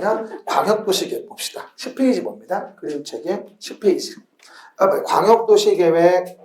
그러면 광역도시계획 봅시다. 10페이지 봅니다. 그림책의 10페이지. 광역도시계획.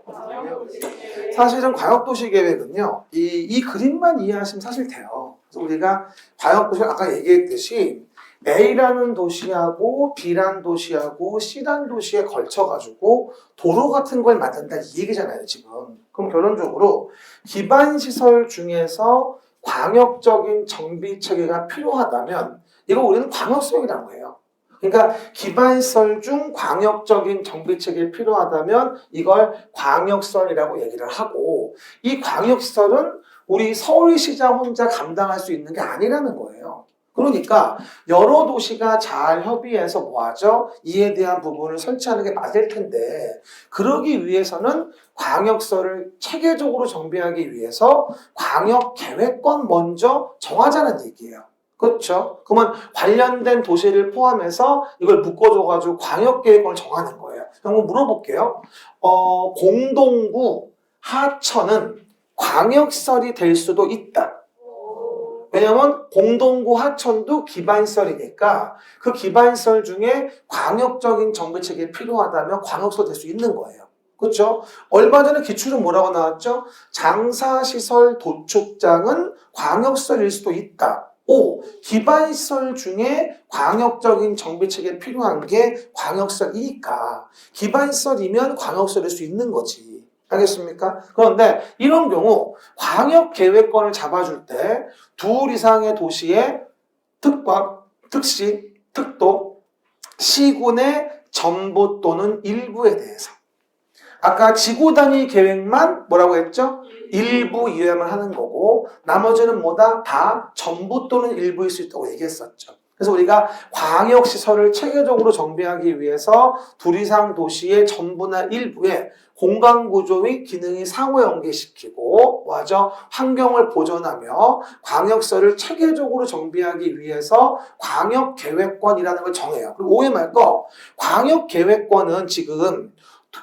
사실은 광역도시계획은요, 이 그림만 이해하시면 사실 돼요. 그래서 우리가 광역도시 아까 얘기했듯이 A라는 도시하고 B라는 도시하고 C라는 도시에 걸쳐가지고 도로 같은 걸 만든다 이 얘기잖아요, 지금. 그럼 결론적으로 기반시설 중에서 광역적인 정비 체계가 필요하다면 이거 우리는 광역성이라고 해요. 그러니까 기반시설 중 광역적인 정비 체계가 필요하다면 이걸 광역설이라고 얘기를 하고 이 광역시설은 우리 서울시장 혼자 감당할 수 있는 게 아니라는 거예요. 그러니까 여러 도시가 잘 협의해서 뭐하죠? 이에 대한 부분을 설치하는 게 맞을 텐데 그러기 위해서는 광역설을 체계적으로 정비하기 위해서 광역계획권 먼저 정하자는 얘기예요. 그렇죠? 그러면 관련된 도시를 포함해서 이걸 묶어줘가지고 광역계획권을 정하는 거예요. 한번 물어볼게요. 공동구 하천은 광역시설이 될 수도 있다. 왜냐면 공동구 하천도 기반시설이니까 그 기반시설 중에 광역적인 정비체계가 필요하다면 광역시설 될 수 있는 거예요. 그렇죠? 얼마 전에 기출은 뭐라고 나왔죠? 장사시설 도축장은 광역시설일 수도 있다. 기반시설 중에 광역적인 정비체계가 필요한 게 광역시설이니까 기반시설이면 광역시설일 수 있는 거지. 알겠습니까? 그런데 이런 경우 광역계획권을 잡아줄 때 둘 이상의 도시의 특권, 특시, 특도, 시군의 전부 또는 일부에 대해서 아까 지구 단위 계획만 뭐라고 했죠? 일부 이해만 하는 거고 나머지는 뭐다? 다 전부 또는 일부일 수 있다고 얘기했었죠. 그래서 우리가 광역시설을 체계적으로 정비하기 위해서 둘 이상 도시의 전부나 일부에 공간구조의 기능이 상호 연계시키고 뭐하죠? 환경을 보존하며 광역시설을 체계적으로 정비하기 위해서 광역계획권이라는 걸 정해요. 그리고 오해 말고 광역계획권은 지금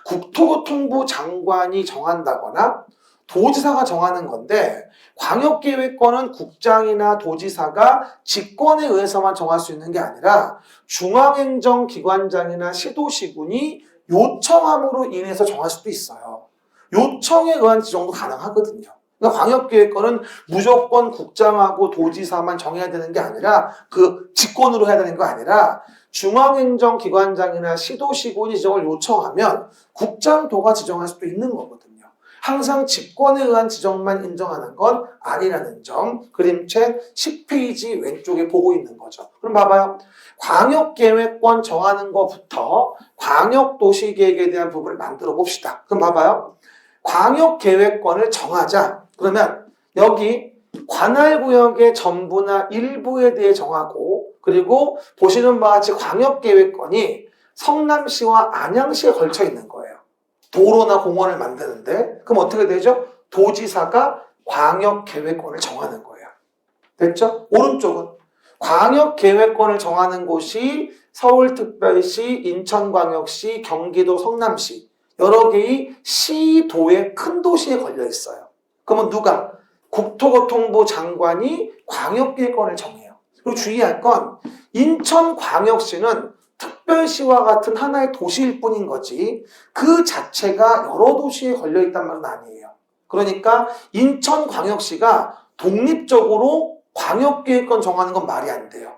국토교통부 장관이 정한다거나 도지사가 정하는 건데 광역계획권은 국장이나 도지사가 직권에 의해서만 정할 수 있는 게 아니라 중앙행정기관장이나 시도시군이 요청함으로 인해서 정할 수도 있어요. 요청에 의한 지정도 가능하거든요. 그러니까 광역계획권은 무조건 국장하고 도지사만 정해야 되는 게 아니라 그 직권으로 해야 되는 거 아니라 중앙행정기관장이나 시도시군이 지정을 요청하면 국장도가 지정할 수도 있는 거거든요. 항상 직권에 의한 지정만 인정하는 건 아니라는 점 그림책 10페이지 왼쪽에 보고 있는 거죠. 그럼 봐봐요. 광역계획권 정하는 것부터 광역도시계획에 대한 부분을 만들어 봅시다. 그럼 봐봐요. 광역계획권을 정하자. 그러면 여기 관할구역의 전부나 일부에 대해 정하고 그리고 보시는 바와 같이 광역계획권이 성남시와 안양시에 걸쳐 있는 거예요. 도로나 공원을 만드는데 그럼 어떻게 되죠? 도지사가 광역계획권을 정하는 거예요. 됐죠? 오른쪽은 광역계획권을 정하는 곳이 서울특별시, 인천광역시, 경기도 성남시 여러 개의 시도의 큰 도시에 걸려 있어요. 그러면 누가? 국토교통부 장관이 광역계획권을 정해요. 그리고 주의할 건 인천광역시는 특별시와 같은 하나의 도시일 뿐인 거지 그 자체가 여러 도시에 걸려있단 말은 아니에요. 그러니까 인천광역시가 독립적으로 광역계획권 정하는 건 말이 안 돼요.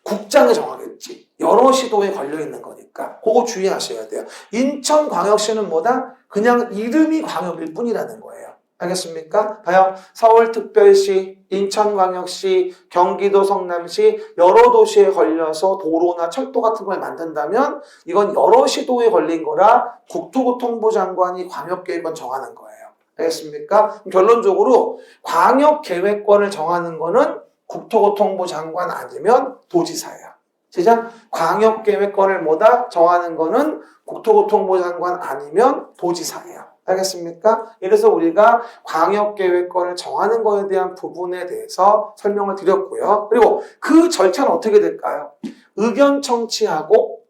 국장이 정하겠지. 여러 시도에 걸려있는 거니까 그거 주의하셔야 돼요. 인천광역시는 뭐다? 그냥 이름이 광역일 뿐이라는 거예요. 알겠습니까? 봐요. 서울특별시, 인천광역시, 경기도 성남시 여러 도시에 걸려서 도로나 철도 같은 걸 만든다면 이건 여러 시도에 걸린 거라 국토교통부 장관이 광역계획권 정하는 거예요. 알겠습니까? 결론적으로 광역계획권을 정하는 거는 국토교통부 장관 아니면 도지사예요. 시작. 광역계획권을 뭐다? 정하는 거는 국토교통부 장관 아니면 도지사예요. 알겠습니까? 이래서 우리가 광역계획권을 정하는 것에 대한 부분에 대해서 설명을 드렸고요. 그리고 그 절차는 어떻게 될까요? 의견 청취하고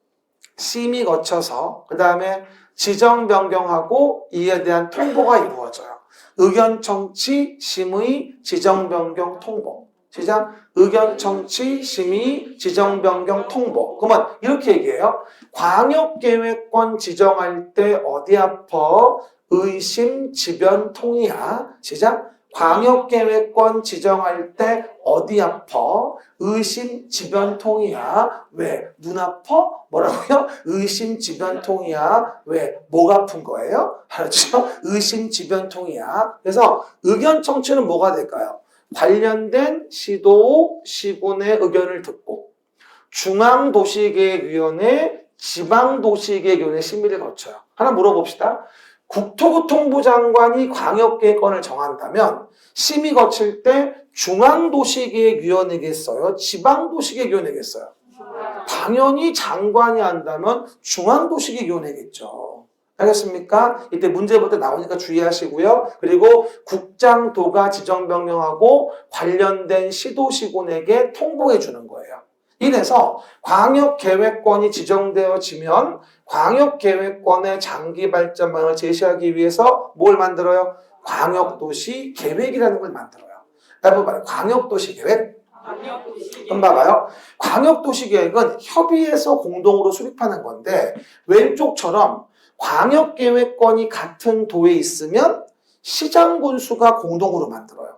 심의 거쳐서 그 다음에 지정 변경하고 이에 대한 통보가 이루어져요. 의견 청취, 심의, 지정 변경, 통보. 시작. 의견 청취, 심의, 지정 변경, 통보. 그러면 이렇게 얘기해요. 광역계획권 지정할 때 어디 아파? 의심, 지변, 통이야. 시작. 광역계획권 지정할 때 어디 아파? 의심, 지변, 통이야. 왜? 눈 아파? 뭐라고요? 의심, 지변, 통이야. 왜? 목 아픈 거예요? 알았죠? 의심, 지변, 통이야. 그래서 의견 청취는 뭐가 될까요? 관련된 시도, 시군의 의견을 듣고 중앙도시계획위원회, 지방도시계획위원회 심의를 거쳐요. 하나 물어봅시다. 국토교통부 장관이 광역계획권을 정한다면 심의 거칠 때 중앙도시계획위원회겠어요? 지방도시계획위원회겠어요? 당연히 장관이 한다면 중앙도시계획위원회겠죠. 알겠습니까? 이때 문제 볼 때 나오니까 주의하시고요. 그리고 국장도가 지정명령하고 관련된 시도시군에게 통보해 주는 거예요. 이래서 광역계획권이 지정되어지면 광역계획권의 장기 발전망을 제시하기 위해서 뭘 만들어요? 광역도시 계획이라는 걸 만들어요. 여러분 봐요. 광역도시 계획. 그럼 봐봐요. 광역도시 계획은 협의해서 공동으로 수립하는 건데 왼쪽처럼 광역계획권이 같은 도에 있으면 시장군수가 공동으로 만들어요.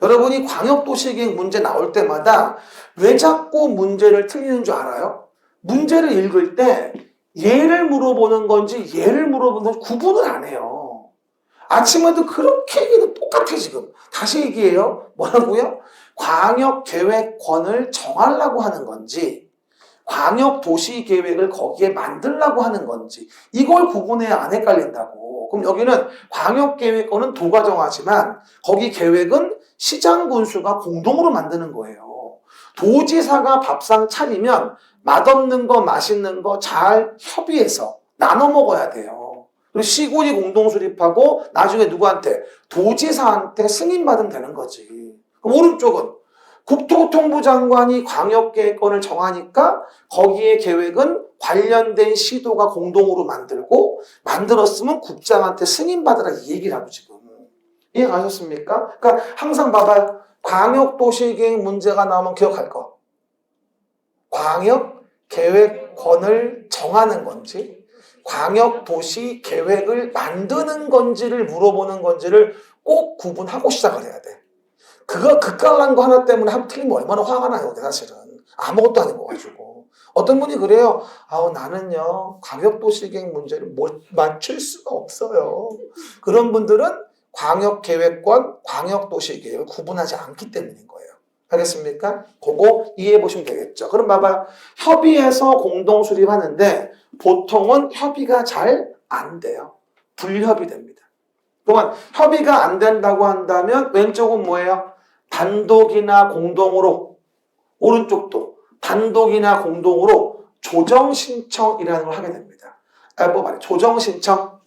여러분이 광역도시계획 문제 나올 때마다 왜 자꾸 문제를 틀리는 줄 알아요? 문제를 읽을 때 얘를 물어보는 건지 얘를 물어보는 건지 구분을 안 해요. 아침에도 그렇게 얘기는 똑같아 지금. 다시 얘기해요. 뭐라고요? 광역계획권을 정하려고 하는 건지 광역도시계획을 거기에 만들려고 하는 건지 이걸 구분해야 안 헷갈린다고. 그럼 여기는 광역계획권은 도가 정하지만 거기 계획은 시장군수가 공동으로 만드는 거예요. 도지사가 밥상 차리면 맛없는 거 맛있는 거 잘 협의해서 나눠 먹어야 돼요. 그리고 시군이 공동 수립하고 나중에 누구한테? 도지사한테 승인받으면 되는 거지. 그럼 오른쪽은 국토교통부 장관이 광역계획권을 정하니까 거기에 계획은 관련된 시도가 공동으로 만들고 만들었으면 국장한테 승인받으라 이 얘기를 하고 지금. 이해 가셨습니까? 그러니까 항상 봐봐요. 광역도시계획 문제가 나오면 기억할 거. 광역계획권을 정하는 건지 광역도시계획을 만드는 건지를 물어보는 건지를 꼭 구분하고 시작을 해야 돼. 그거 그깔난 거 하나 때문에 한 틀리면 얼마나 화가 나요, 사실은. 아무것도 아닌 거 가지고. 어떤 분이 그래요. 나는요, 광역도시계획 문제를 맞출 수가 없어요. 그런 분들은 광역계획권, 광역도시계획을 구분하지 않기 때문인 거예요. 알겠습니까? 그거 이해해 보시면 되겠죠. 그럼 봐봐요. 협의해서 공동 수립하는데 보통은 협의가 잘 안 돼요. 불협이 됩니다. 그러면 협의가 안 된다고 한다면 왼쪽은 뭐예요? 단독이나 공동으로, 오른쪽도 단독이나 공동으로 조정신청이라는 걸 하게 됩니다. 조정신청.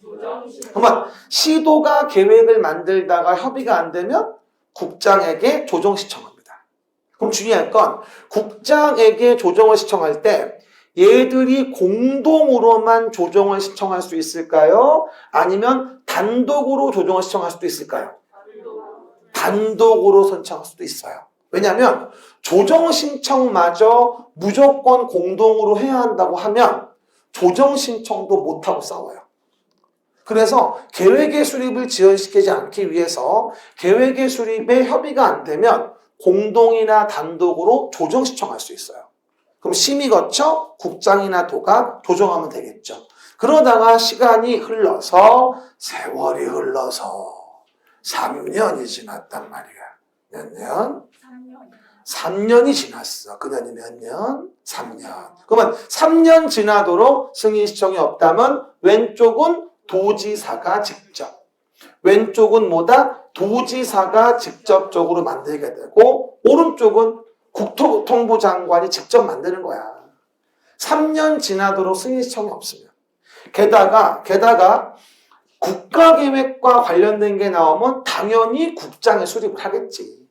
그러면 시도가 계획을 만들다가 협의가 안 되면 국장에게 조정신청합니다. 그럼 중요한 건 국장에게 조정을 신청할 때 얘들이 공동으로만 조정을 신청할 수 있을까요? 아니면 단독으로 조정을 신청할 수도 있을까요? 단독으로 신청할 수도 있어요. 왜냐하면 조정 신청마저 무조건 공동으로 해야 한다고 하면 조정 신청도 못하고 싸워요. 그래서 계획의 수립을 지연시키지 않기 위해서 계획의 수립에 협의가 안 되면 공동이나 단독으로 조정 신청할 수 있어요. 그럼 심의 거쳐 국장이나 도가 조정하면 되겠죠. 그러다가 시간이 흘러서 세월이 흘러서 3년이 지났단 말이야. 몇 년? 3년이 지났어. 그 년이 몇 년? 3년. 그러면 3년 지나도록 승인 신청이 없다면 왼쪽은 도지사가 직접. 왼쪽은 뭐다? 도지사가 직접적으로 만들게 되고 오른쪽은 국토교통부 장관이 직접 만드는 거야. 3년 지나도록 승인 신청이 없으면. 게다가 국가계획과 관련된 게 나오면 당연히 국장에 수립을 하겠지.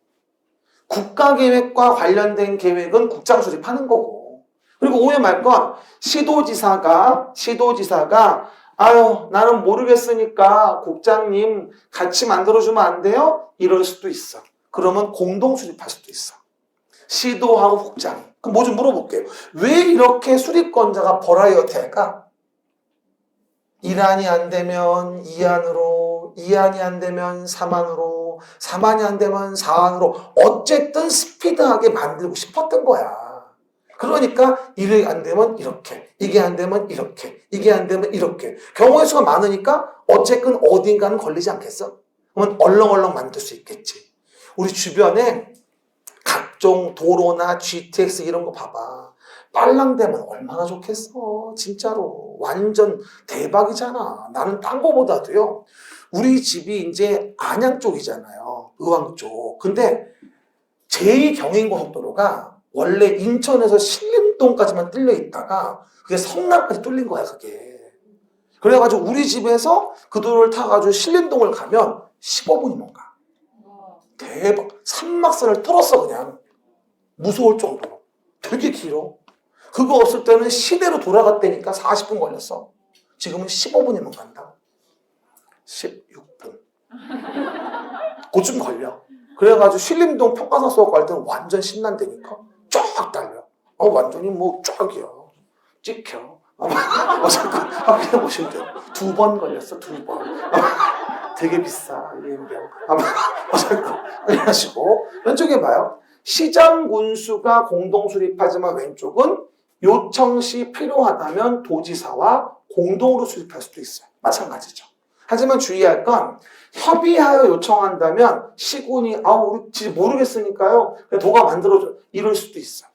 국가계획과 관련된 계획은 국장 수립하는 거고. 그리고 오해 말 건 시도지사가 나는 모르겠으니까 국장님 같이 만들어주면 안 돼요? 이럴 수도 있어. 그러면 공동 수립할 수도 있어. 시도 하고 국장이. 그럼 뭐 좀 물어볼게요. 왜 이렇게 수립권자가 버라이어티할까? 1안이 안 되면 2안으로, 2안이 안 되면 3안으로, 3안이 안 되면 4안으로 어쨌든 스피드하게 만들고 싶었던 거야. 그러니까 이게 안 되면 이렇게, 이게 안 되면 이렇게, 이게 안 되면 이렇게. 경우의 수가 많으니까 어쨌든 어딘가는 걸리지 않겠어? 그러면 얼렁얼렁 만들 수 있겠지. 우리 주변에 각종 도로나 GTX 이런 거 봐봐. 빨랑되면 얼마나 좋겠어. 진짜로. 완전 대박이잖아. 나는 딴 거보다도요. 우리 집이 이제 안양 쪽이잖아요. 의왕 쪽. 근데 제2경인고속도로가 원래 인천에서 신림동까지만 뚫려 있다가 그게 성남까지 뚫린 거야, 그게. 그래가지고 우리 집에서 그 도로를 타가지고 신림동을 가면 15분이면 가. 대박. 산막선을 뚫었어, 그냥. 무서울 정도로. 되게 길어. 그거 없을 때는 시대로 돌아갔다니까 40분 걸렸어. 지금은 15분이면 간다. 16분. 그쯤 걸려. 그래가지고 신림동 평가사 수업 갈 때는 완전 신난다니까. 쫙 달려. 완전히 뭐 쫙이야. 찍혀. 어쨌든 확인해 보시면 돼요. 2번 걸렸어, 2번. 되게 비싸, 이행병. 어쨌든 확인하시고. 왼쪽에 봐요. 시장 군수가 공동 수립하지만 왼쪽은 요청 시 필요하다면 도지사와 공동으로 수립할 수도 있어요. 마찬가지죠. 하지만 주의할 건 협의하여 요청한다면 시군이 우리 진짜 모르겠으니까요. 도가 만들어줘. 이럴 수도 있어.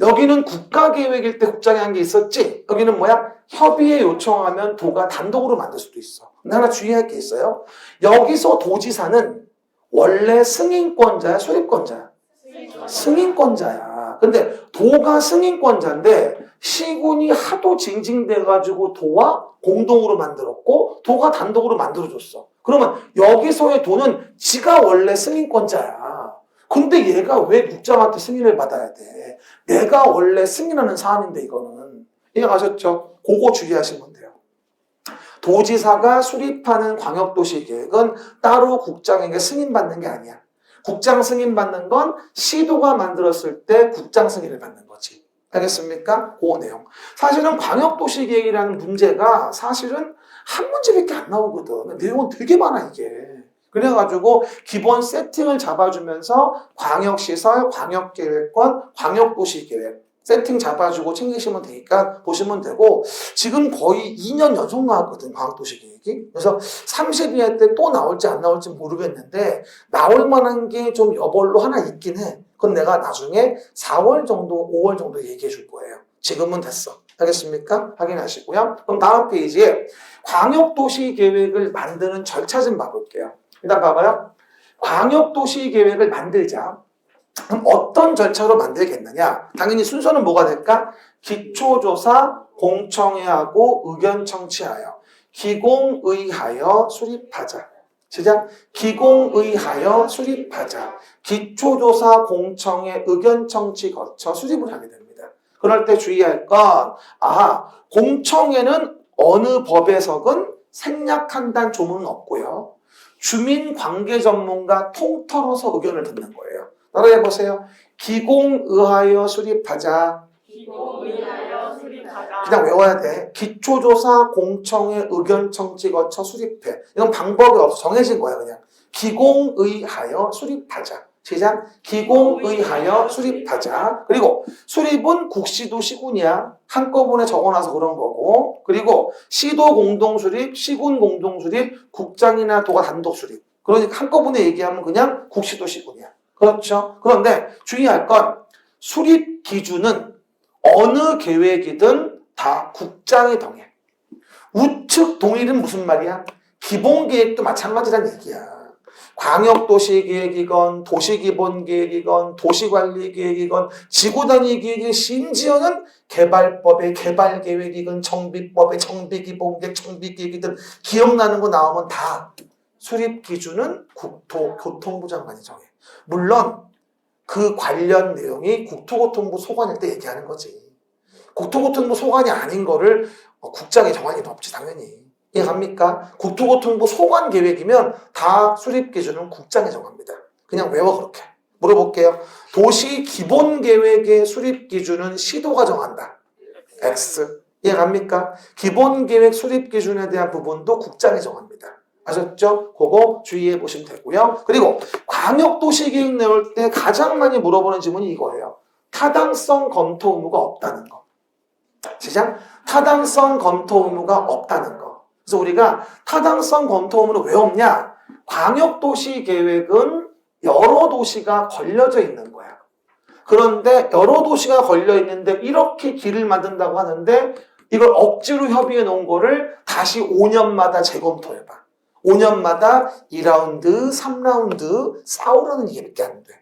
여기는 국가계획일 때 국장이 한 게 있었지. 여기는 뭐야? 협의에 요청하면 도가 단독으로 만들 수도 있어. 근데 하나 주의할 게 있어요. 여기서 도지사는 원래 승인권자야, 수립권자야? 승인권자야. 근데 도가 승인권자인데 시군이 하도 징징대가지고 도와 공동으로 만들었고 도가 단독으로 만들어줬어. 그러면 여기서의 도는 지가 원래 승인권자야. 근데 얘가 왜 국장한테 승인을 받아야 돼? 내가 원래 승인하는 사안인데 이거는. 이해가셨죠? 그거 주의하시면 돼요. 도지사가 수립하는 광역도시계획은 따로 국장에게 승인받는 게 아니야. 국장 승인받는 건 시도가 만들었을 때 국장 승인을 받는 거지. 알겠습니까? 그 내용. 사실은 광역도시계획이라는 문제가 사실은 한 문제밖에 안 나오거든. 내용은 되게 많아, 이게. 그래가지고 기본 세팅을 잡아주면서 광역시설, 광역계획권, 광역도시계획 세팅 잡아주고 챙기시면 되니까 보시면 되고 지금 거의 2년 연속 나왔거든, 광역도시계획이. 그래서 32회 때 또 나올지 안 나올지 모르겠는데 나올 만한 게 좀 여벌로 하나 있긴 해. 그건 내가 나중에 4월 정도, 5월 정도 얘기해 줄 거예요. 지금은 됐어. 알겠습니까? 확인하시고요. 그럼 다음 페이지에 광역도시계획을 만드는 절차 좀 봐볼게요. 일단 봐봐요. 광역도시계획을 만들자. 그럼 어떤 절차로 만들겠느냐? 당연히 순서는 뭐가 될까? 기초조사, 공청회하고 의견 청취하여, 기공의하여 수립하자. 시작. 기공의하여 수립하자. 기초조사, 공청회, 의견 청취 거쳐 수립을 하게 됩니다. 그럴 때 주의할 건, 공청회는 어느 법에서건 생략한다는 조문은 없고요. 주민관계 전문가 통틀어서 의견을 듣는 거예요. 따라해보세요. 기공의하여 수립하자. 기공의하여 수립하자. 그냥 외워야 돼. 기초조사, 공청회, 의견 청취 거쳐 수립해. 이건 방법이 없어. 정해진 거야, 그냥. 기공의하여 수립하자. 시작. 기공의하여 수립하자. 그리고 수립은 국시도 시군이야. 한꺼번에 적어놔서 그런 거고. 그리고 시도 공동 수립, 시군 공동 수립, 국장이나 도가 단독 수립. 그러니까 한꺼번에 얘기하면 그냥 국시도 시군이야. 그렇죠? 그런데 주의할 건 수립 기준은 어느 계획이든 다 국장이 정해. 우측 동일은 무슨 말이야? 기본계획도 마찬가지란 얘기야. 광역도시계획이건 도시기본계획이건 도시관리계획이건 지구단위계획이건 심지어는 개발법의 개발계획이건 정비법의 정비기본계획 정비계획이든 기억나는 거 나오면 다 수립기준은 국토교통부 장관이 정해. 물론 그 관련 내용이 국토교통부 소관일 때 얘기하는 거지. 국토교통부 소관이 아닌 거를 국장이 정할 리는 없지, 당연히. 이해갑니까? 국토교통부 소관 계획이면 다 수립 기준은 국장이 정합니다. 그냥 외워 그렇게. 물어볼게요. 도시 기본계획의 수립 기준은 시도가 정한다. X. 이해갑니까? 기본계획 수립 기준에 대한 부분도 국장이 정합니다. 아셨죠? 그거 주의해 보시면 되고요. 그리고 광역도시계획 내올 때 가장 많이 물어보는 질문이 이거예요. 타당성 검토 의무가 없다는 거. 시작. 타당성 검토 의무가 없다는 거. 그래서 우리가 타당성 검토 의무는 왜 없냐? 광역도시계획은 여러 도시가 걸려져 있는 거야. 그런데 여러 도시가 걸려 있는데 이렇게 길을 만든다고 하는데 이걸 억지로 협의해 놓은 거를 다시 5년마다 재검토해봐. 5년마다 2라운드, 3라운드 싸우라는 얘기밖에 안 돼.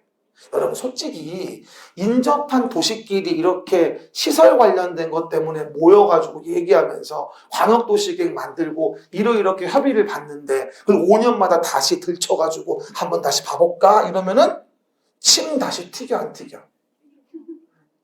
여러분 솔직히 인접한 도시끼리 이렇게 시설 관련된 것 때문에 모여가지고 얘기하면서 광역도시계획 만들고 이렇게 협의를 받는데 그걸 5년마다 다시 들쳐가지고 한번 다시 봐볼까? 이러면은 침 다시 튀겨 안 튀겨?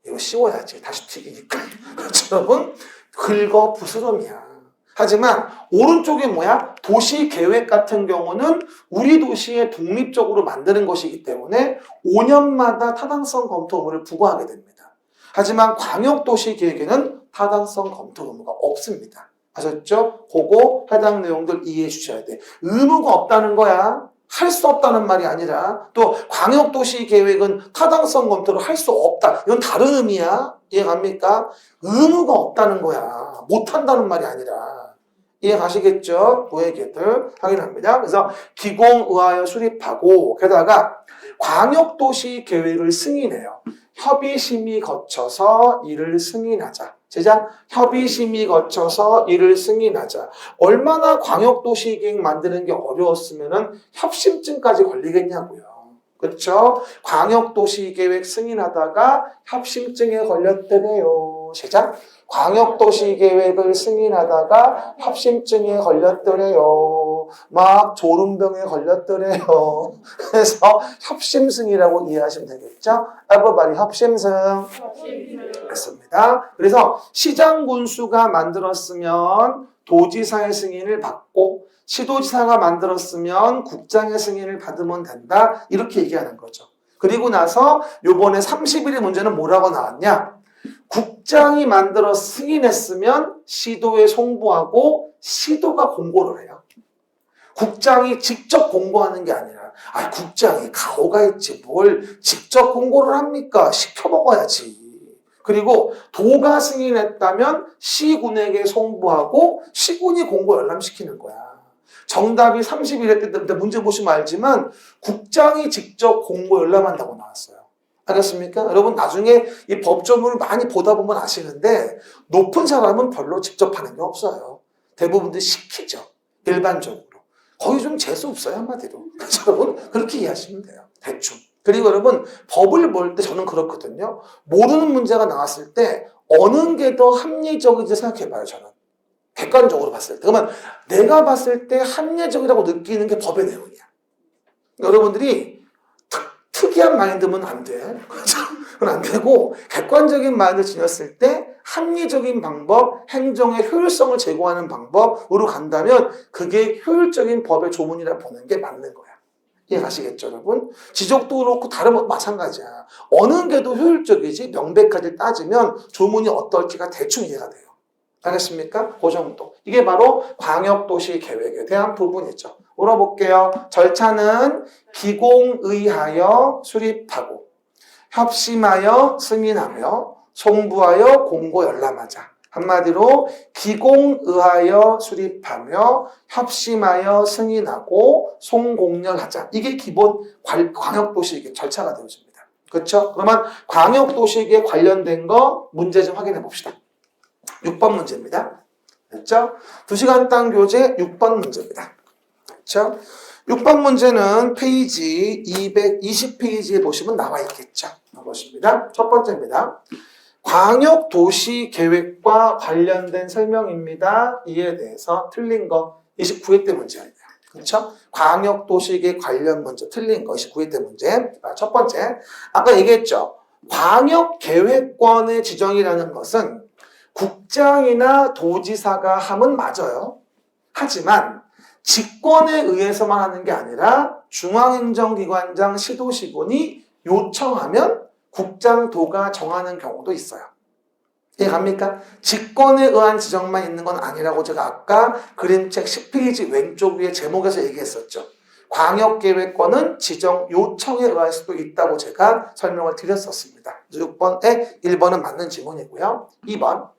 이거 씌워야지 다시 튀기니까. 그렇죠 여러분? 긁어 부스럼이야. 하지만 오른쪽에 뭐야? 도시계획 같은 경우는 우리 도시에 독립적으로 만드는 것이기 때문에 5년마다 타당성 검토 의무를 부과하게 됩니다. 하지만 광역도시계획에는 타당성 검토 의무가 없습니다. 아셨죠? 그거 해당 내용들 이해해 주셔야 돼. 의무가 없다는 거야. 할 수 없다는 말이 아니라 또 광역도시계획은 타당성 검토를 할 수 없다. 이건 다른 의미야. 이해갑니까? 의무가 없다는 거야. 못한다는 말이 아니라. 이해 가시겠죠? 그 얘기들 확인합니다. 그래서 기공의하여 수립하고 게다가 광역도시 계획을 승인해요. 협의심의 거쳐서 이를 승인하자. 제작 협의심의 거쳐서 이를 승인하자. 얼마나 광역도시 계획 만드는 게 어려웠으면은 협심증까지 걸리겠냐고요. 그렇죠? 광역도시 계획 승인하다가 협심증에 걸렸더래요. 시작. 광역도시 계획을 승인하다가 협심증에 걸렸더래요. 막 졸음병에 걸렸더래요. 그래서 협심승이라고 이해하시면 되겠죠? everybody 협심승. 그렇습니다. 그래서 시장 군수가 만들었으면 도지사의 승인을 받고 시도지사가 만들었으면 국장의 승인을 받으면 된다. 이렇게 얘기하는 거죠. 그리고 나서 요번에 30일의 문제는 뭐라고 나왔냐? 국장이 만들어 승인했으면 시도에 송부하고 시도가 공고를 해요. 국장이 직접 공고하는 게 아니라 국장이 가오가 있지 뭘 직접 공고를 합니까? 시켜 먹어야지. 그리고 도가 승인했다면 시군에게 송부하고 시군이 공고 열람시키는 거야. 정답이 30일에 때문에 문제 보시면 알지만 국장이 직접 공고 열람한다고 나왔어요. 알겠습니까? 여러분 나중에 이 법조문을 많이 보다 보면 아시는데 높은 사람은 별로 직접 하는 게 없어요. 대부분들 시키죠. 일반적으로. 거의 좀 재수 없어요 한마디로. 그래서 여러분 그렇게 이해하시면 돼요. 대충. 그리고 여러분 법을 볼 때 저는 그렇거든요. 모르는 문제가 나왔을 때 어느 게 더 합리적인지 생각해봐요. 저는. 객관적으로 봤을 때. 그러면 내가 봤을 때 합리적이라고 느끼는 게 법의 내용이야. 여러분들이 특이한 마인드면 안 돼. 그건 안 되고 객관적인 마인드를 지녔을 때 합리적인 방법, 행정의 효율성을 제고하는 방법으로 간다면 그게 효율적인 법의 조문이라 보는 게 맞는 거야. 이해가시겠죠, 여러분? 지적도 그렇고 다른 것도 마찬가지야. 어느 게 더 효율적이지 명백하게 따지면 조문이 어떨지가 대충 이해가 돼요. 알겠습니까? 그 정도. 이게 바로 광역도시 계획에 대한 부분이죠. 물어볼게요. 절차는 기공의하여 수립하고 협심하여 승인하며 송부하여 공고 열람하자. 한마디로 기공의하여 수립하며 협심하여 승인하고 송공열하자. 이게 기본 광역도시계획 절차가 되어집니다. 그렇죠? 그러면 광역도시계획 관련된 거 문제 좀 확인해 봅시다. 6번 문제입니다. 됐죠? 2시간 땅 교재 6번 문제입니다. 됐죠? 6번 문제는 페이지 220페이지에 보시면 나와 있겠죠? 보십니다. 첫 번째입니다. 광역도시계획과 관련된 설명입니다. 이에 대해서 틀린 거 29회 때 문제예요. 그렇죠? 광역도시계획 관련 문제 틀린 거 29회 때 문제. 첫 번째, 아까 얘기했죠. 광역계획권의 지정이라는 것은 국장이나 도지사가 하면 맞아요. 하지만 직권에 의해서만 하는 게 아니라 중앙행정기관장 시도시군이 요청하면 국장도가 정하는 경우도 있어요. 이해갑니까? 직권에 의한 지정만 있는 건 아니라고 제가 아까 그림책 10페이지 왼쪽 위에 제목에서 얘기했었죠. 광역계획권은 지정 요청에 의할 수도 있다고 제가 설명을 드렸었습니다. 6번에 1번은 맞는 지문이고요. 2번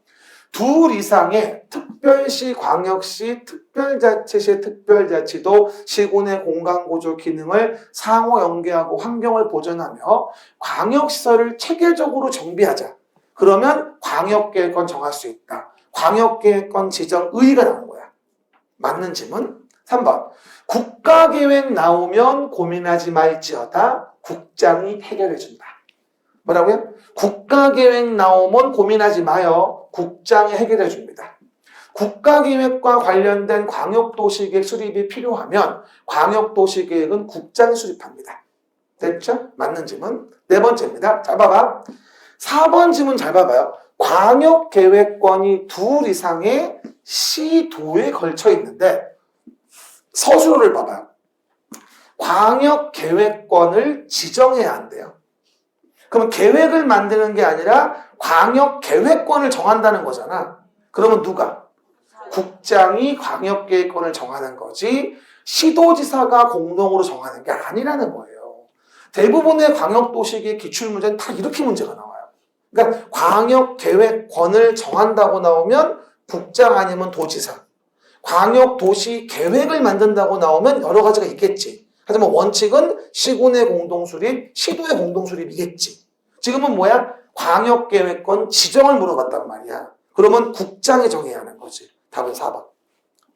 둘 이상의 특별시, 광역시, 특별자치시, 특별자치도 시군의 공간구조 기능을 상호 연계하고 환경을 보존하며 광역시설을 체계적으로 정비하자. 그러면 광역계획권 정할 수 있다. 광역계획권 지정 의의가 나온 거야. 맞는 질문. 3번. 국가계획 나오면 고민하지 말지어다. 국장이 해결해준다. 뭐라고요? 국가계획 나오면 고민하지 마요. 국장이 해결해줍니다. 국가계획과 관련된 광역도시계획 수립이 필요하면 광역도시계획은 국장이 수립합니다. 됐죠? 맞는 질문. 네 번째입니다. 잘 봐봐. 4번 질문 잘 봐봐요. 광역계획권이 둘 이상의 시도에 걸쳐 있는데 서술어를 봐봐요. 광역계획권을 지정해야 한대요. 그럼 계획을 만드는 게 아니라 광역계획권을 정한다는 거잖아. 그러면 누가? 국장이 광역계획권을 정하는 거지 시도지사가 공동으로 정하는 게 아니라는 거예요. 대부분의 광역도시계획 기출문제는 다 이렇게 문제가 나와요. 그러니까 광역계획권을 정한다고 나오면 국장 아니면 도지사. 광역도시 계획을 만든다고 나오면 여러 가지가 있겠지. 하지만 원칙은 시군의 공동수립, 시도의 공동수립이겠지. 지금은 뭐야? 광역계획권 지정을 물어봤단 말이야. 그러면 국장이 정해야 하는 거지. 답은 4번.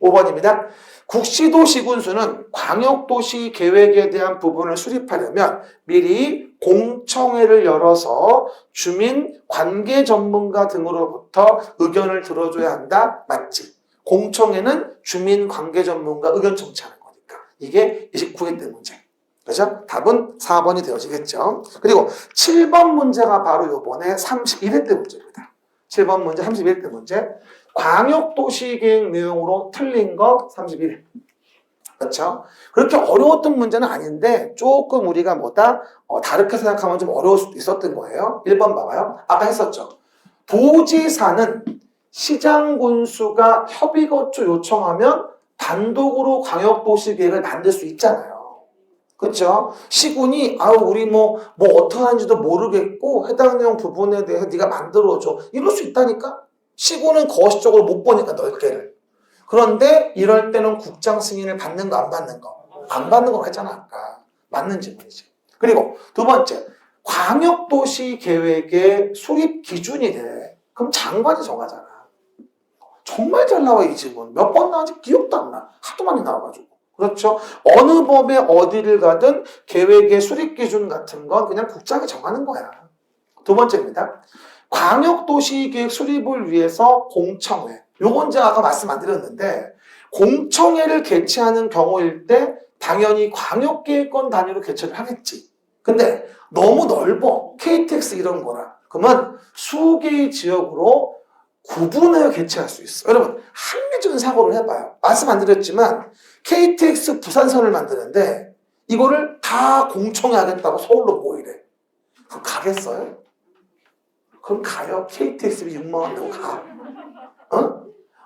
5번입니다. 국시도시군수는 광역도시 계획에 대한 부분을 수립하려면 미리 공청회를 열어서 주민 관계 전문가 등으로부터 의견을 들어줘야 한다. 맞지? 공청회는 주민 관계 전문가 의견 청취하는 거니까. 이게 29회 때 문제. 그죠? 답은 4번이 되어지겠죠. 그리고 7번 문제가 바로 요번에 31회 때 문제입니다. 7번 문제, 31회 때 문제. 광역도시계획 내용으로 틀린 거 31회. 그렇죠? 그렇게 어려웠던 문제는 아닌데 조금 우리가 뭐다? 다르게 생각하면 좀 어려울 수도 있었던 거예요. 1번 봐봐요. 아까 했었죠. 도지사는 시장 군수가 협의거초 요청하면 단독으로 광역도시계획을 만들 수 있잖아요. 그렇죠? 시군이 우리 뭐 어떻게 하는지도 모르겠고 해당 내용 부분에 대해서 네가 만들어줘. 이럴 수 있다니까? 시군은 거시적으로 못 보니까 넓게를. 그런데 이럴 때는 국장 승인을 받는 거 안 받는 거? 안 받는 거 했잖아 아까. 맞는 질문이지. 그리고 두 번째, 광역도시 계획의 수립 기준이래. 그럼 장관이 정하잖아. 정말 잘 나와 이 질문. 몇 번 나왔는지 기억도 안 나. 하도 많이 나와가지고. 그렇죠? 어느 법에 어디를 가든 계획의 수립 기준 같은 건 그냥 국장이 정하는 거야. 두 번째입니다. 광역도시계획 수립을 위해서 공청회. 요건 제가 아까 말씀 안 드렸는데 공청회를 개최하는 경우일 때 당연히 광역계획권 단위로 개최를 하겠지. 근데 너무 넓어. KTX 이런 거라. 그러면 수개의 지역으로 구분하여 개최할 수 있어. 여러분 합리적인 사고를 해봐요. 말씀 안 드렸지만 KTX 부산선을 만드는데 이거를 다 공청회 하겠다고 서울로 모이래. 그럼 가겠어요? 그럼 가요. KTX비 6만 원 내고 가.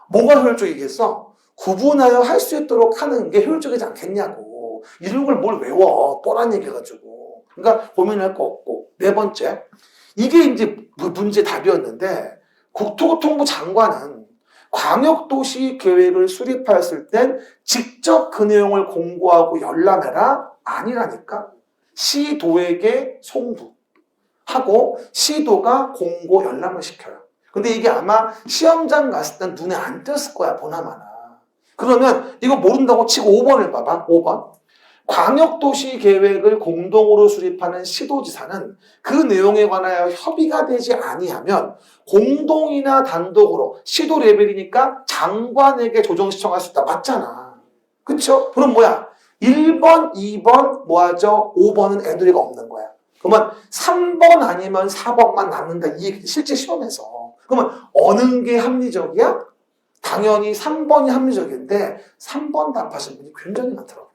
뭐가 효율적이겠어? 구분하여 할 수 있도록 하는 게 효율적이지 않겠냐고. 이런 걸 뭘 외워. 뻔한 얘기 해가지고. 그러니까 고민할 거 없고. 네 번째. 이게 이제 문제 답이었는데 국토교통부 장관은 광역도시 계획을 수립하였을 땐 직접 그 내용을 공고하고 열람해라? 아니라니까. 시도에게 송부하고 시도가 공고 열람을 시켜요. 근데 이게 아마 시험장 갔을 땐 눈에 안 띄었을 거야, 보나마나. 그러면 이거 모른다고 치고 5번을 봐봐. 5번. 광역도시 계획을 공동으로 수립하는 시도지사는 그 내용에 관하여 협의가 되지 아니하면 공동이나 단독으로 시도 레벨이니까 장관에게 조정 신청할 수 있다. 맞잖아. 그쵸? 그럼 뭐야? 1번, 2번 뭐하죠? 5번은 애들이가 없는 거야. 그러면 3번 아니면 4번만 남는다. 이 얘기 실제 시험에서. 그러면 어느 게 합리적이야? 당연히 3번이 합리적인데 3번 답하신 분이 굉장히 많더라고요.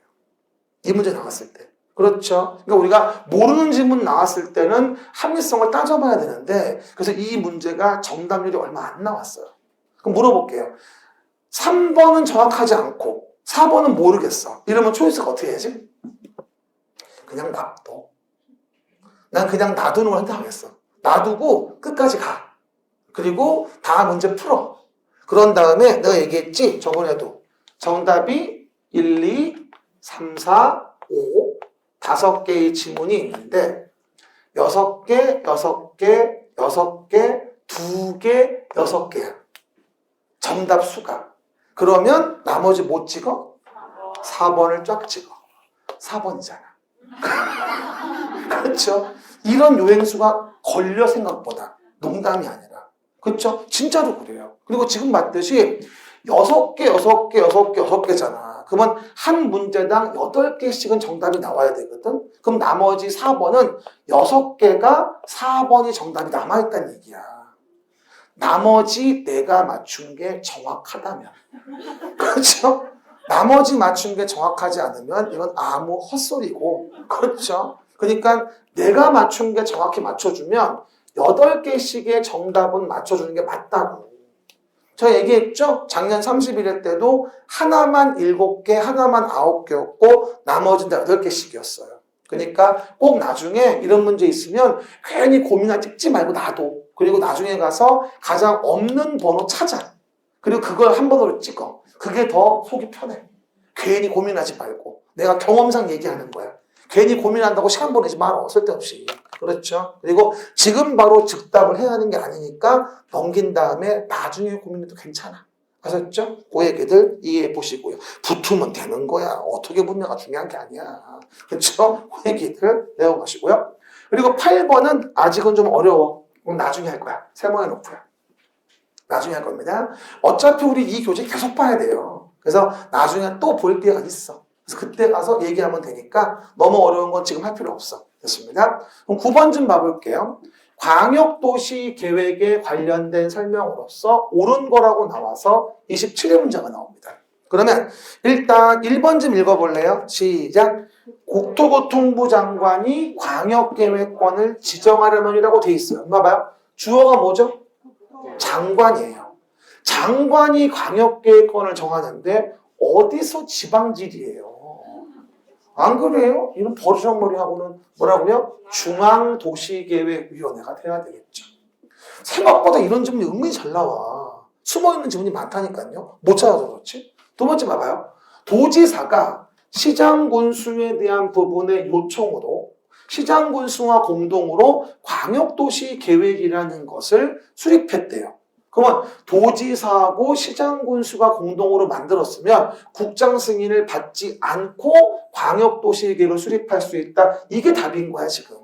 이 문제 나왔을 때. 그렇죠. 그러니까 우리가 모르는 질문 나왔을 때는 합리성을 따져봐야 되는데, 그래서 이 문제가 정답률이 얼마 안 나왔어요. 그럼 물어볼게요. 3번은 정확하지 않고 4번은 모르겠어. 이러면 초이스가 어떻게 해야지? 그냥 놔둬. 난 그냥 놔두는 걸 선택하겠어. 놔두고 끝까지 가. 그리고 다 문제 풀어. 그런 다음에 내가 얘기했지, 저번에도. 정답이 1, 2, 3, 4, 5, 5개의 지문이 있는데 6개, 6개, 6개, 2개, 6개야. 정답 수가. 그러면 나머지 못 찍어? 4번을 쫙 찍어. 4번이잖아. 그렇죠? 이런 요행수가 걸려 생각보다. 농담이 아니라. 그렇죠? 진짜로 그래요. 그리고 지금 봤듯이 6개, 6개, 6개, 6개잖아. 그러면 한 문제당 8개씩은 정답이 나와야 되거든? 그럼 나머지 4번은 6개가 4번이 정답이 남아있다는 얘기야. 나머지 내가 맞춘 게 정확하다면. 그렇죠? 나머지 맞춘 게 정확하지 않으면 이건 아무 헛소리고. 그렇죠? 그러니까 내가 맞춘 게 정확히 맞춰주면 8개씩의 정답은 맞춰주는 게 맞다고. 제가 얘기했죠? 작년 31회 때도 하나만 7개, 하나만 9개였고 나머지는 8개씩이었어요. 그러니까 꼭 나중에 이런 문제 있으면 괜히 고민을 찍지 말고 놔둬. 그리고 나중에 가서 가장 없는 번호 찾아. 그리고 그걸 한 번으로 찍어. 그게 더 속이 편해. 괜히 고민하지 말고. 내가 경험상 얘기하는 거야. 괜히 고민한다고 시간 보내지 말어. 쓸데없이. 그렇죠? 그리고 지금 바로 즉답을 해야 하는 게 아니니까 넘긴 다음에 나중에 고민해도 괜찮아. 아셨죠? 그 얘기들 이해해 보시고요. 붙으면 되는 거야. 어떻게 붙냐가 중요한 게 아니야. 그렇죠? 그 얘기들 외워가시고요. 그리고 8번은 아직은 좀 어려워. 그럼 나중에 할 거야. 세모해놓고요. 나중에 할 겁니다. 어차피 우리 이 교재 계속 봐야 돼요. 그래서 나중에 또 볼 때가 있어. 그래서 그때 가서 얘기하면 되니까 너무 어려운 건 지금 할 필요 없어. 됐습니다. 그럼 9번 좀 봐볼게요. 광역도시 계획에 관련된 설명으로서 옳은 거라고 나와서 27의 문제가 나옵니다. 그러면 일단 1번 좀 읽어볼래요? 시작. 국토교통부 장관이 광역계획권을 지정하려면이라고 돼 있어요. 봐봐요. 주어가 뭐죠? 장관이에요. 장관이 광역계획권을 정하는데 어디서 지방질이에요? 안 그래요? 이런 버르장머리하고는 뭐라고요? 중앙도시계획위원회가 돼야 되겠죠. 생각보다 이런 질문이 은근히 잘 나와. 숨어있는 질문이 많다니까요. 못 찾아서 그렇지. 두 번째 봐봐요. 도지사가 시장군수에 대한 부분의 요청으로 시장군수와 공동으로 광역도시계획이라는 것을 수립했대요. 그러면 도지사하고 시장군수가 공동으로 만들었으면 국장 승인을 받지 않고 광역도시계획을 수립할 수 있다. 이게 답인 거야 지금.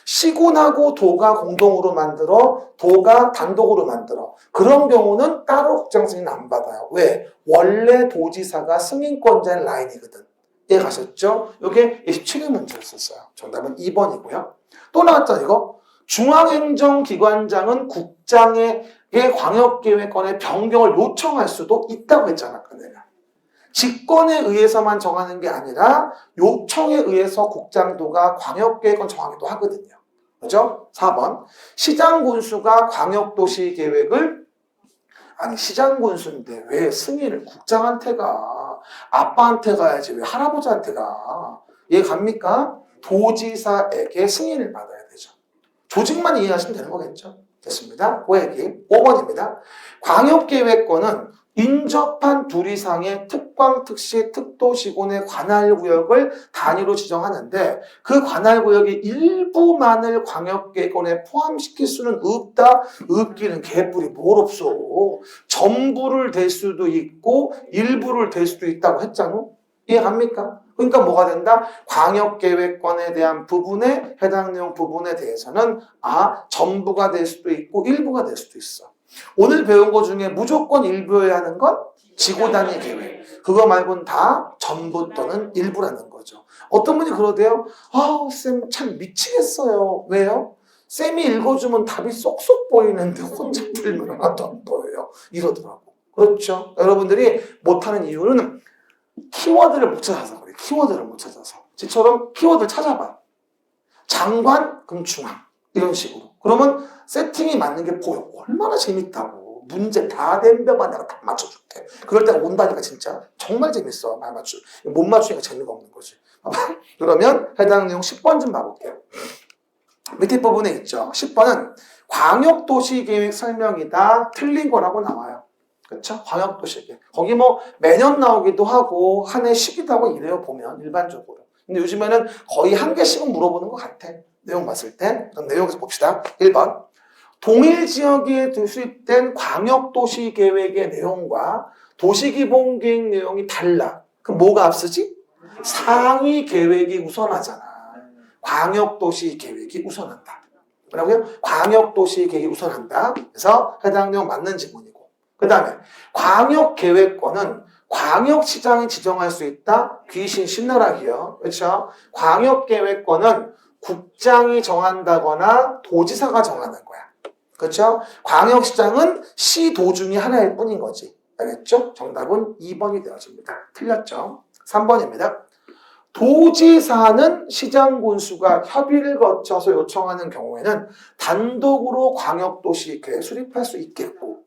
시군하고 도가 공동으로 만들어, 도가 단독으로 만들어. 그런 경우는 따로 국장 승인 안 받아요. 왜? 원래 도지사가 승인권자인 라인이거든. 이해 가셨죠? 이게 27회 문제였었어요. 정답은 2번이고요. 또 나왔죠 이거. 중앙행정기관장은 국장의 광역계획권의 변경을 요청할 수도 있다고 했잖아, 아까 내가. 직권에 의해서만 정하는 게 아니라 요청에 의해서 국장도가 광역계획권 정하기도 하거든요. 그죠? 4번. 시장군수가 광역도시계획을, 아니, 시장군수인데 왜 승인을 국장한테 가? 아빠한테 가야지 왜 할아버지한테 가? 이해 갑니까? 도지사에게 승인을 받아야 되죠. 조직만 이해하시면 되는 거겠죠. 됐습니다. 그 얘기 5번입니다. 광역계획권은 인접한 둘 이상의 특광, 특시, 특도시군의 관할구역을 단위로 지정하는데 그 관할구역의 일부만을 광역계획권에 포함시킬 수는 없다. 없기는 개뿔이 뭘 없어. 전부를 댈 수도 있고 일부를 댈 수도 있다고 했잖아. 이해갑니까? 그러니까 뭐가 된다? 광역계획권에 대한 부분에 해당 내용 부분에 대해서는 전부가 될 수도 있고 일부가 될 수도 있어. 오늘 배운 것 중에 무조건 일부여야 하는 건 지구단위 계획. 그거 말고는 다 전부 또는 일부라는 거죠. 어떤 분이 그러대요. 쌤 참 미치겠어요. 왜요? 쌤이 읽어주면 답이 쏙쏙 보이는데 혼자 풀면 하나도 안 보여요. 이러더라고. 그렇죠? 여러분들이 못하는 이유는 키워드를 못 찾아서 그래요. 키워드를 못 찾아서. 지처럼 키워드를 찾아봐. 장관, 그럼 중앙. 이런 식으로. 그러면 세팅이 맞는 게 보여. 얼마나 재밌다고. 문제 다 댐벼봐 내가 다 맞춰줄게. 그럴 때가 온다니까 진짜. 정말 재밌어. 말 맞추. 못 맞추니까 재미가 없는 거지. 그러면 해당 내용 10번 좀 봐볼게요. 밑에 부분에 있죠. 10번은 광역도시계획 설명이다. 틀린 거라고 나와요. 그렇죠? 광역도시계획. 거기 뭐 매년 나오기도 하고 한 해 쉬기도 하고 이래요. 보면 일반적으로. 근데 요즘에는 거의 한 개씩은 물어보는 것 같아. 내용 봤을 때. 그럼 내용에서 봅시다. 1번. 동일 지역에 수립된 광역도시계획의 내용과 도시기본계획 내용이 달라. 그럼 뭐가 앞서지? 상위 계획이 우선하잖아. 광역도시계획이 우선한다. 뭐라고요? 광역도시계획이 우선한다. 그래서 해당 내용 맞는 지문이고. 그 다음에 광역계획권은 광역시장이 지정할 수 있다. 귀신 신나라기요. 그렇죠? 광역계획권은 국장이 정한다거나 도지사가 정하는 거야. 그렇죠? 광역시장은 시도 중에 하나일 뿐인 거지. 알겠죠? 정답은 2번이 되어집니다. 틀렸죠? 3번입니다. 도지사는 시장 군수가 협의를 거쳐서 요청하는 경우에는 단독으로 광역도시 계획 수립할 수 있겠고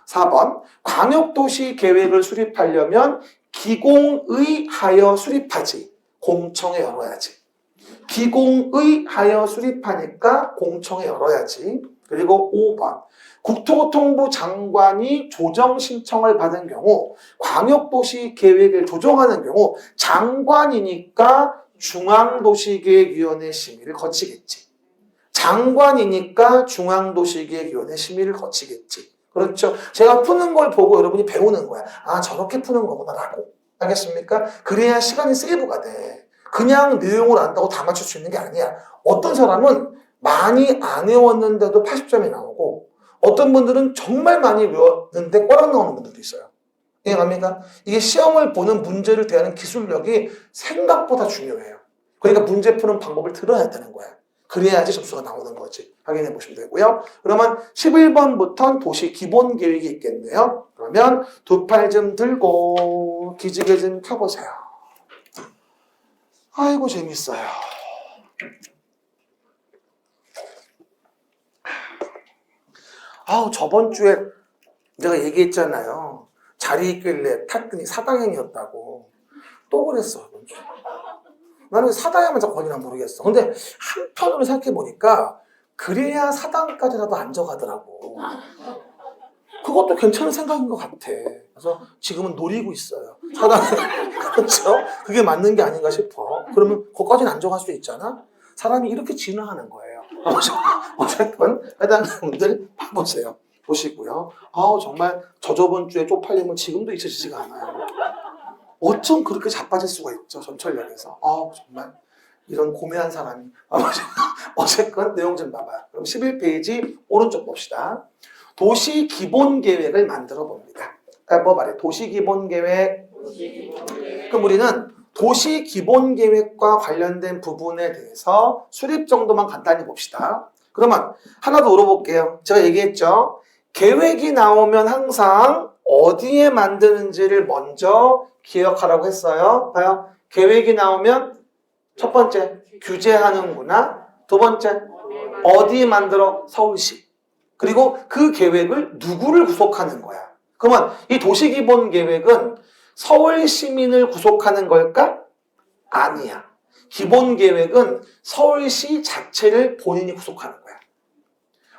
4번 광역도시 계획을 수립하려면 기공의하여 수립하지 공청회 열어야지. 기공의하여 수립하니까 공청회 열어야지. 그리고 5번 국토교통부 장관이 조정 신청을 받은 경우 광역도시 계획을 조정하는 경우 장관이니까 중앙도시계획위원회 심의를 거치겠지. 장관이니까 중앙도시계획위원회 심의를 거치겠지. 그렇죠? 제가 푸는 걸 보고 여러분이 배우는 거야. 아 저렇게 푸는 거구나 라고. 알겠습니까? 그래야 시간이 세이브가 돼. 그냥 내용을 안다고 다 맞출 수 있는 게 아니야. 어떤 사람은 많이 안 외웠는데도 80점이 나오고 어떤 분들은 정말 많이 외웠는데 꼴랑 나오는 분들도 있어요. 이해갑니까? 이게 시험을 보는 문제를 대하는 기술력이 생각보다 중요해요. 그러니까 문제 푸는 방법을 들어야 되는 거야. 그래야지 점수가 나오는 거지. 확인해 보시면 되고요. 그러면 11번부터는 도시 기본 계획이 있겠네요. 그러면 두 팔 좀 들고 기지개 좀 켜보세요. 아이고 재밌어요. 저번 주에 내가 얘기했잖아요. 자리 있길래 탔더니 사당행이었다고. 또 그랬어. 이번 주에. 나는 사당행만 자꾸 거리나 모르겠어. 근데 한편으로 생각해보니까 그래야 사당까지라도 앉아가더라고. 그것도 괜찮은 생각인 것 같아. 그래서 지금은 노리고 있어요. 사당행. 그렇죠? 그게 맞는 게 아닌가 싶어. 그러면 거기까지는 앉아갈 수 있잖아? 사람이 이렇게 진화하는 거예요. 어쨌건 해당 분들 봐보세요. 보시고요. 정말 저번 주에 쪽팔림은 지금도 잊혀지지가 않아요. 어쩜 그렇게 자빠질 수가 있죠. 전철역에서. 정말 이런 고매한 사람이. 어쨌건 내용 좀 봐봐요. 그럼 11페이지 오른쪽 봅시다. 도시 기본 계획을 만들어 봅니다. 뭐 말해? 도시 기본 계획. 그럼 우리는 도시 기본 계획과 관련된 부분에 대해서 수립 정도만 간단히 봅시다. 그러면 하나 더 물어볼게요. 제가 얘기했죠. 계획이 나오면 항상 어디에 만드는지를 먼저 기억하라고 했어요. 봐요. 계획이 나오면 첫 번째 규제하는구나. 두 번째 어디 만들어? 서울시. 그리고 그 계획을 누구를 구속하는 거야. 그러면 이 도시기본계획은 서울 시민을 구속하는 걸까? 아니야. 기본계획은 서울시 자체를 본인이 구속하는 거야.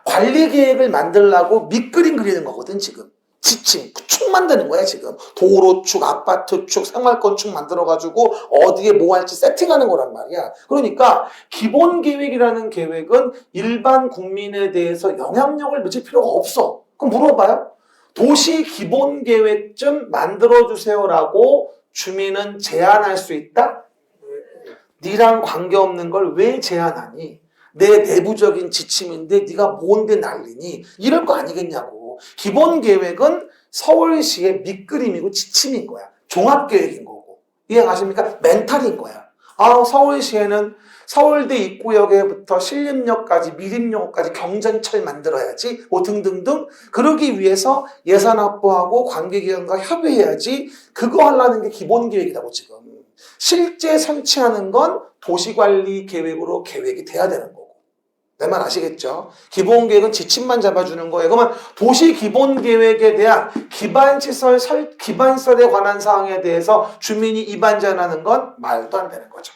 관리계획을 만들려고 밑그림 그리는 거거든 지금. 지침, 축 만드는 거야 지금. 도로축, 아파트축, 생활건축 만들어가지고 어디에 뭐 할지 세팅하는 거란 말이야. 그러니까 기본계획이라는 계획은 일반 국민에 대해서 영향력을 미칠 필요가 없어. 그럼 물어봐요. 도시 기본계획 좀 만들어주세요라고 주민은 제안할 수 있다? 니랑 관계없는 걸 왜 제안하니? 내 내부적인 지침인데 네가 뭔데 난리니? 이럴 거 아니겠냐고. 기본계획은 서울시의 밑그림이고 지침인 거야. 종합계획인 거고. 이해가십니까? 멘탈인 거야. 서울시에는 서울대 입구역에부터 신림역까지 밀림역까지 경전철 만들어야지 뭐 등등등. 그러기 위해서 예산 확보하고 관계기관과 협의해야지. 그거 하려는 게 기본계획이라고 지금. 실제 설치하는 건 도시관리 계획으로 계획이 돼야 되는 거고. 내 말 아시겠죠? 기본계획은 지침만 잡아주는 거예요. 그러면 도시기본계획에 대한 기반시설에 관한 사항에 대해서 주민이 이반제한하는 건 말도 안 되는 거죠.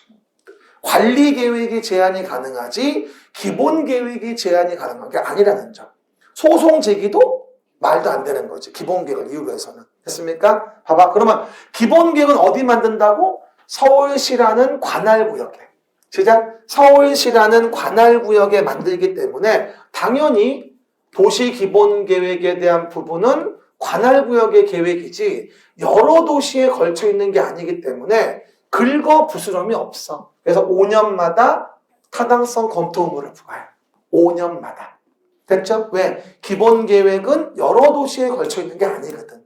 관리계획이 제한이 가능하지 기본계획이 제한이 가능한 게 아니라는 점. 소송 제기도 말도 안 되는 거지. 기본계획을 이유로 해서는. 됐습니까? 봐봐. 그러면 기본계획은 어디 만든다고? 서울시라는 관할구역에. 시작. 서울시라는 관할구역에 만들기 때문에 당연히 도시기본계획에 대한 부분은 관할구역의 계획이지 여러 도시에 걸쳐 있는 게 아니기 때문에 긁어 부스럼이 없어. 그래서 5년마다 타당성 검토 의무를 부과해요. 5년마다. 됐죠? 왜? 기본계획은 여러 도시에 걸쳐 있는 게 아니거든.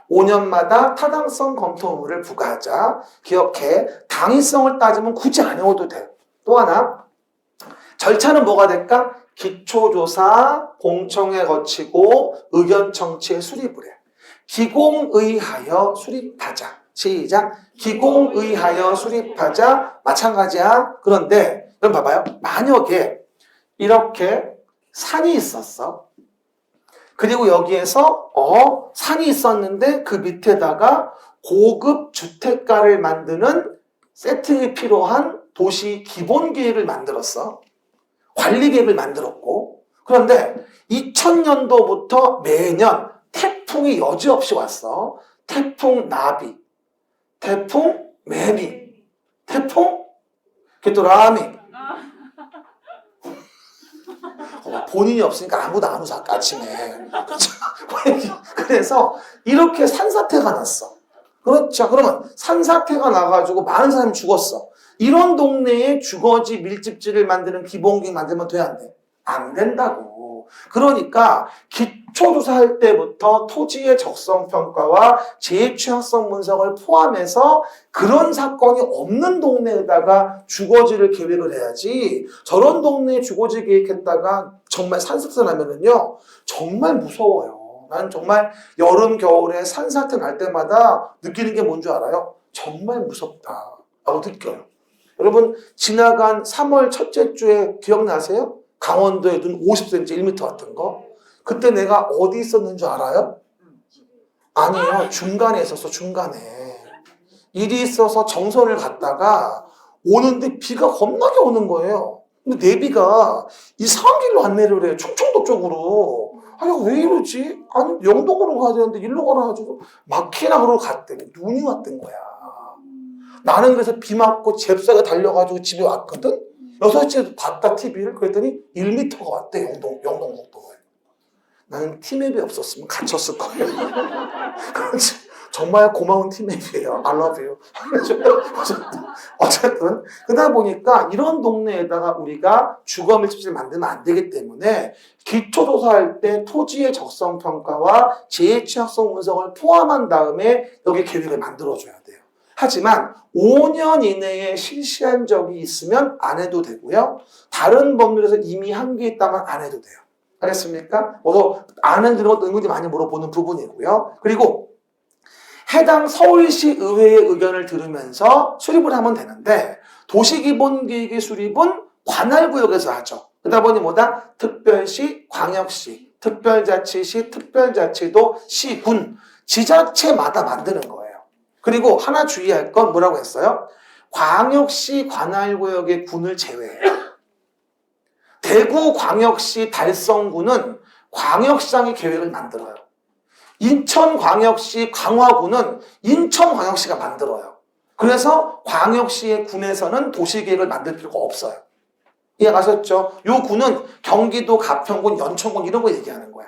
5년마다 타당성 검토 의무를 부과하자. 기억해. 당위성을 따지면 굳이 안 해도 돼. 또 하나. 절차는 뭐가 될까? 기초조사, 공청회 거치고 의견 청취에 수립을 해. 기공의하여 수립하자. 시작. 기공의하여 수립하자. 마찬가지야. 그런데 그럼 봐봐요. 만약에 이렇게 산이 있었어. 그리고 여기에서 산이 있었는데 그 밑에다가 고급 주택가를 만드는 세팅이 필요한 도시 기본계획을 만들었어. 관리계획을 만들었고. 그런데 2000년도부터 매년 태풍이 여지없이 왔어. 태풍 나비, 태풍 매비, 태풍 귀뚜라미. 본인이 없으니까 아무도 안 웃어 아침에. 그래서 이렇게 산사태가 났어. 그렇죠. 그러면 산사태가 나가지고 많은 사람이 죽었어. 이런 동네에 주거지 밀집지를 만드는 기본계획 만들면 돼, 안 돼? 안 된다고. 그러니까 기초조사할 때부터 토지의 적성평가와 재취약성 분석을 포함해서 그런 사건이 없는 동네에다가 주거지를 계획을 해야지. 저런 동네에 주거지 계획했다가 정말 산사태 나면은요 정말 무서워요. 난 정말 여름 겨울에 산사태 날 때마다 느끼는 게 뭔 줄 알아요? 정말 무섭다 라고 느껴요. 여러분 지나간 3월 첫째 주에 기억나세요? 강원도에 눈 50cm 1m 왔던 거. 그때 내가 어디 있었는 줄 알아요? 아니에요. 중간에 있었어. 중간에. 일이 있어서 정선을 갔다가 오는데 비가 겁나게 오는 거예요. 근데 내비가 이상한 길로 안내를 해. 충청도 쪽으로. 아니 왜 이러지? 아니 영동으로 가야 되는데 일로 가라가지고 막히나 그러고 갔더니 눈이 왔던 거야. 나는 그래서 비 맞고 잽싸게 달려가지고 집에 왔거든? 6시에 봤다 TV를. 그랬더니 1m가 왔대. 영동국도에. 나는 티맵이 없었으면 갇혔을 거예요. 그렇지. 정말 고마운 티맵이에요. I love you. 어쨌든 그러다 보니까 이런 동네에다가 우리가 주거 밀집지를 만들면 안 되기 때문에 기초조사할 때 토지의 적성평가와 재취약성 분석을 포함한 다음에 여기 계획을 만들어줘야 돼요. 하지만 5년 이내에 실시한 적이 있으면 안 해도 되고요. 다른 법률에서 이미 한 게 있다면 안 해도 돼요. 알겠습니까? 안 해도 되는 것도 은근히 많이 물어보는 부분이고요. 그리고 해당 서울시 의회의 의견을 들으면서 수립을 하면 되는데 도시기본계획의 수립은 관할구역에서 하죠. 그러다 보니 뭐다? 특별시, 광역시, 특별자치시, 특별자치도, 시, 군, 지자체마다 만드는 거예요. 그리고 하나 주의할 건 뭐라고 했어요? 광역시 관할구역의 군을 제외해요. 대구광역시 달성구는 광역시장이 계획을 만들어요. 인천광역시 강화구는 인천광역시가 만들어요. 그래서 광역시의 군에서는 도시계획을 만들 필요가 없어요. 이해가셨죠? 요 군은 경기도, 가평군, 연천군 이런 거 얘기하는 거야.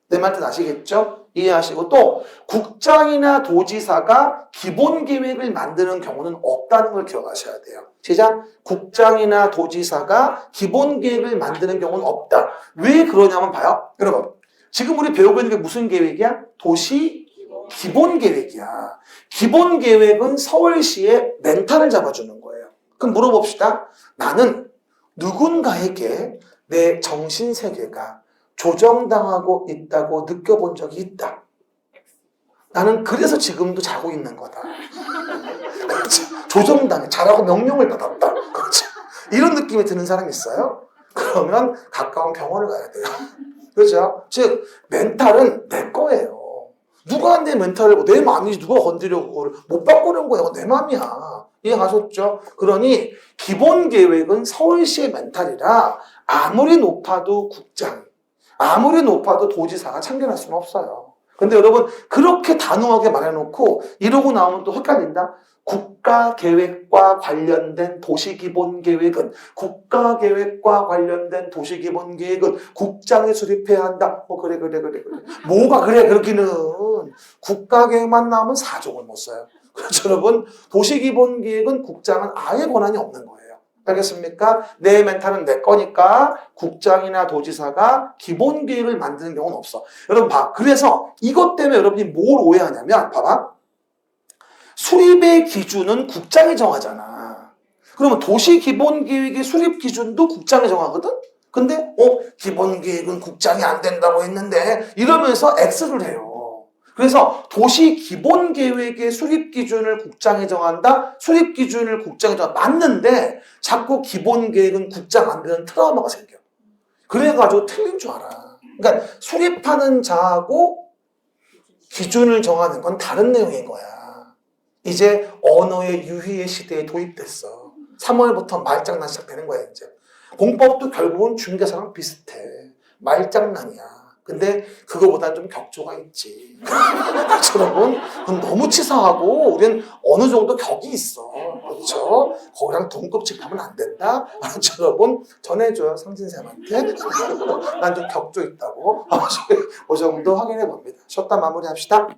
내 말 뜻 아시겠죠? 이해하시고 또 국장이나 도지사가 기본계획을 만드는 경우는 없다는 걸 기억하셔야 돼요. 시작. 국장이나 도지사가 기본계획을 만드는 경우는 없다. 왜 그러냐면 봐요. 여러분 지금 우리 배우고 있는 게 무슨 계획이야? 도시 기본계획이야. 기본계획은 서울시의 멘탈을 잡아주는 거예요. 그럼 물어봅시다. 나는 누군가에게 내 정신세계가 조정당하고 있다고 느껴본 적이 있다. 나는 그래서 지금도 자고 있는 거다. 조정당해. 잘하고 명령을 받았다. 그렇죠. 이런 느낌이 드는 사람이 있어요? 그러면 가까운 병원을 가야 돼요. 그렇죠? 즉 멘탈은 내 거예요. 누가 내 멘탈을 내 마음이지 누가 건드려고 그걸 못 바꾸는 거예요. 내 마음이야. 이해가셨죠? 그러니 기본 계획은 서울시의 멘탈이라 아무리 높아도 국장, 아무리 높아도 도지사가 참견할 수는 없어요. 근데 여러분 그렇게 단호하게 말해놓고 이러고 나오면 또 헷갈린다. 국가계획과 관련된 도시기본계획은 국가계획과 관련된 도시기본계획은 국장이 수립해야 한다. 그래. 뭐가 그래 그렇기는 국가계획만 나오면 4종을 못 써요. 그래서 여러분 도시기본계획은 국장은 아예 권한이 없는 거예요. 알겠습니까? 내 멘탈은 내 거니까 국장이나 도지사가 기본계획을 만드는 경우는 없어. 여러분 봐. 그래서 이것 때문에 여러분이 뭘 오해하냐면 봐봐. 수립의 기준은 국장이 정하잖아. 그러면 도시기본계획의 수립 기준도 국장이 정하거든? 근데 기본계획은 국장이 안 된다고 했는데 이러면서 X를 해요. 그래서 도시기본계획의 수립 기준을 국장이 정한다? 수립 기준을 국장이 정한다. 맞는데 자꾸 기본계획은 국장 안 되는 트라우마가 생겨. 그래가지고 틀린 줄 알아. 그러니까 수립하는 자하고 기준을 정하는 건 다른 내용인 거야. 이제 언어의 유희의 시대에 도입됐어. 3월부터 말장난 시작되는 거야 이제. 공법도 결국은 중개사랑 비슷해. 말장난이야. 근데 그거보다는 좀 격조가 있지. 여러분 그건 너무 치사하고 우리는 어느 정도 격이 있어. 그렇죠? 거기랑 동급질하면 안 된다. 여러분 전해줘요 상진쌤한테. 난 좀 격조 있다고. 그 정도 확인해 봅니다. 쉬었다 마무리합시다.